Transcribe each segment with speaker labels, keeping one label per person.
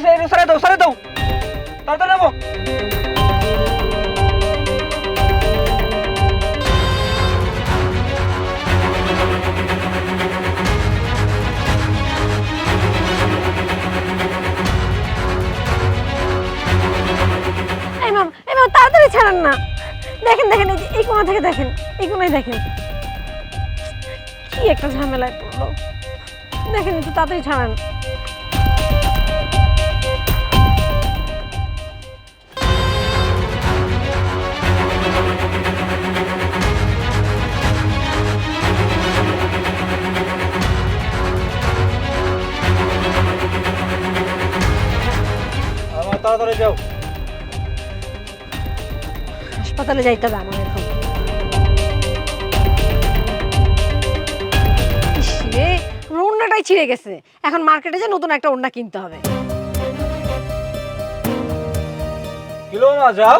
Speaker 1: সরে দাও তাড়াতাড়ি নামো।
Speaker 2: তাড়াতাড়ি ছাড়েন না। দেখেন দেখেন এই কোণা থেকে দেখেন, এই কোণায় দেখেন কি একটা ঝামেলায় পড়লো। দেখেন একটু তাড়াতাড়ি ছাড়েন।
Speaker 1: আমার তাড়াতাড়ি যাও।
Speaker 2: হাসপাতালে যাইতে হবে আমার এখন। ইসরে আমার ওড়নাটাই ছিঁড়ে গেছে, এখন মার্কেটে যে নতুন একটা ওড়না কিনতে হবে।
Speaker 1: কিলো মা যাও।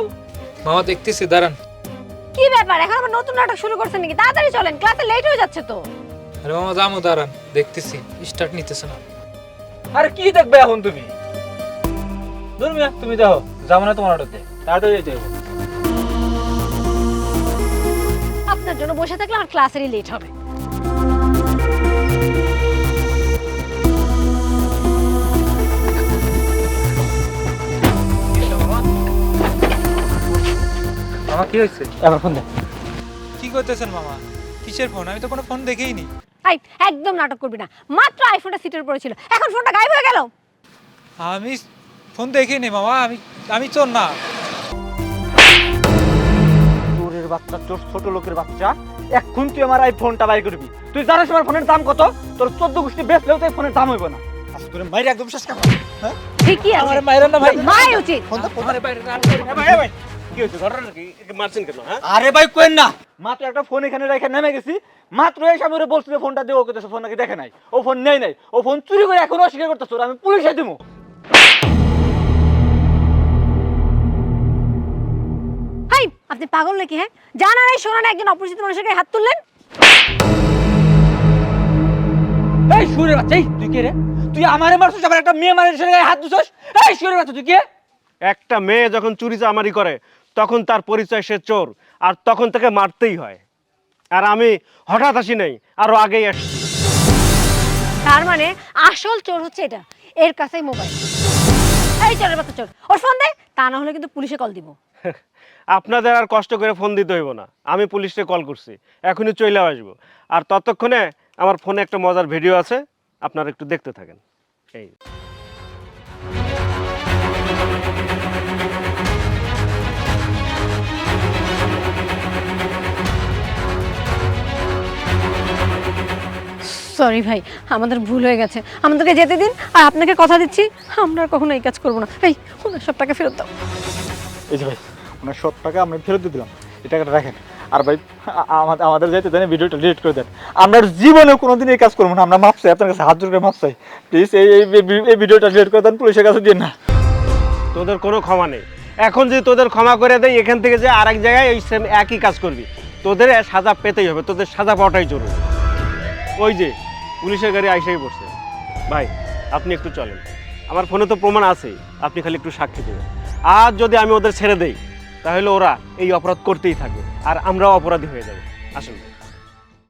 Speaker 3: মামা দেখতেছি, দাঁড়ান।
Speaker 2: কি ব্যাপার, এখন আবার নতুন নাটক শুরু করছেন নাকি? তাড়াতাড়ি চলেন, ক্লাসে লেট হয়ে যাচ্ছে তো।
Speaker 3: আরে মামা যাবো, দাঁড়ান, দেখতেছি, স্টার্ট নিতেছে না।
Speaker 1: আরে কি দেখবে এখন তুমি? দূর মিয়া, তুমি দেখো যাবো না তোমার অটোতে, তাড়াতাড়ি যেতে হবে।
Speaker 2: আপনার জন্য বসে থাকলে আমার ক্লাসেরই লেট হবে।
Speaker 1: মামা কি হয়েছে? এবার ফোন দে।
Speaker 3: কি করতেছেন মামা? কিসের ফোন? আমি তো কোনো ফোন দেখেইনি।
Speaker 2: আই একদম নাটক করবি না, মাত্র আইফোনটা সিটের উপরে ছিল, এখন ফোনটা গায়েব হয়ে গেল।
Speaker 3: আমি ফোন দেখিনি মামা, আমি চোর না।
Speaker 1: চোরের বাচ্চা, চোর ছোট লোকের বাচ্চা, এখন তুই আমার এই ফোনটা বাই করবি? তুই জানিস আমার ফোনের দাম কত? তোর 14 গোষ্ঠী বেচলেও তো এই ফোনের দাম হইব না। আচ্ছা তোর মাইরে একদম শেষ কথা। হ্যাঁ
Speaker 2: ঠিকই আছে,
Speaker 3: আমারে মাইরেন না ভাই।
Speaker 2: মাই উচিত।
Speaker 3: আমারে বাইরে না।
Speaker 1: ভাই কি হইছে? ঘটনা কি? মারছেন কেন? হ্যাঁ আরে ভাই কোয়েন না, মাত্র একটা ফোন এখানে রেখে নেমে গেছি, মাত্র এই সামনে বলছিল ফোনটা দিও, ওকে ফোন নাকি দেখে নাই, ও ফোন নেই নাই, ও ফোন চুরি করে এখনো অস্বীকার করতেছ, আমি পুলিশে দেবো।
Speaker 2: হাই আপনি পাগল নাকি? হ্যাঁ জানা নাই শোনা না একজন অপরিচিত মানুষের গায়ে হাত তুললেন?
Speaker 1: এই শুয়োরের বাচ্চা, এই তুই কে রে? তুই আমারে মারছিস, আবার একটা মেয়ে মারের গায়ে হাত দিছস? এই শুয়োরের বাচ্চা তুই কে?
Speaker 4: একটা মেয়ে যখন চুরি চামারি করে তখন তার পরিচয় সে চোর, আর তখন তাকে মারতেই হয়। আর আমি হঠাৎ আসি নাই, আরো আগেই আসছি।
Speaker 2: তার মানে আসল চোর হচ্ছে এটা, এর কাছেই মোবাইল। এই চোরের বাচ্চা চোর, ওর ফোন দে, তা না হলে কিন্তু পুলিশে কল দিব।
Speaker 4: আপনাদের আর কষ্ট করে ফোন দিতে হইব না, আমি পুলিশে কল করছি, এখনই চলে আসবো। আর ততক্ষণে আমার ফোনে একটা মজার ভিডিও আছে, আপনারা একটু দেখতে থাকেন। এই
Speaker 2: সরি ভাই, আমাদের ভুল হয়ে গেছে, আমাদেরকে যেতে দিন। আর আপনাকে কথা দিচ্ছি আমরা আর কখনো এই কাজ করবো না। এই ওনার সব টাকা ফেরত দাও।
Speaker 1: এই যে ভাই, ওনার সব টাকা আমরা ফেরত দিয়ে দিলাম, এই টাকাটা রাখেন। আর ভাই আমাদের যাইতে দেন, ভিডিওটা ডিলিট করে দেন। আমরা জীবনে কোনোদিন এই কাজ করবো না, আমরা মাপ চাই, আপনার কাছে হাত জোর করে মাপ চাই। প্লিজ এই ভিডিওটা ডিলিট করে দেন, পুলিশের কাছে দিন না।
Speaker 4: তোদের কোনো ক্ষমা নেই। এখন যদি তোদের ক্ষমা করে দেয়, এখান থেকে যে আরেক জায়গায় ওই সেম একই কাজ করবি, তোদের সাজা পেতেই হবে, তোদের সাজা পাওয়াটাই জরুরি। ওই যে পুলিশের গাড়ি আইসাই পড়ছে। ভাই আপনি একটু চলেন, আমার ফোনে তো প্রমাণ আছেই, আপনি খালি একটু সাক্ষী দেবেন। আর যদি আমি ওদের ছেড়ে দেই, তাহলে ওরা এই অপরাধ করতেই থাকবে, আর আমরাও অপরাধী হয়ে যাব। আসুন।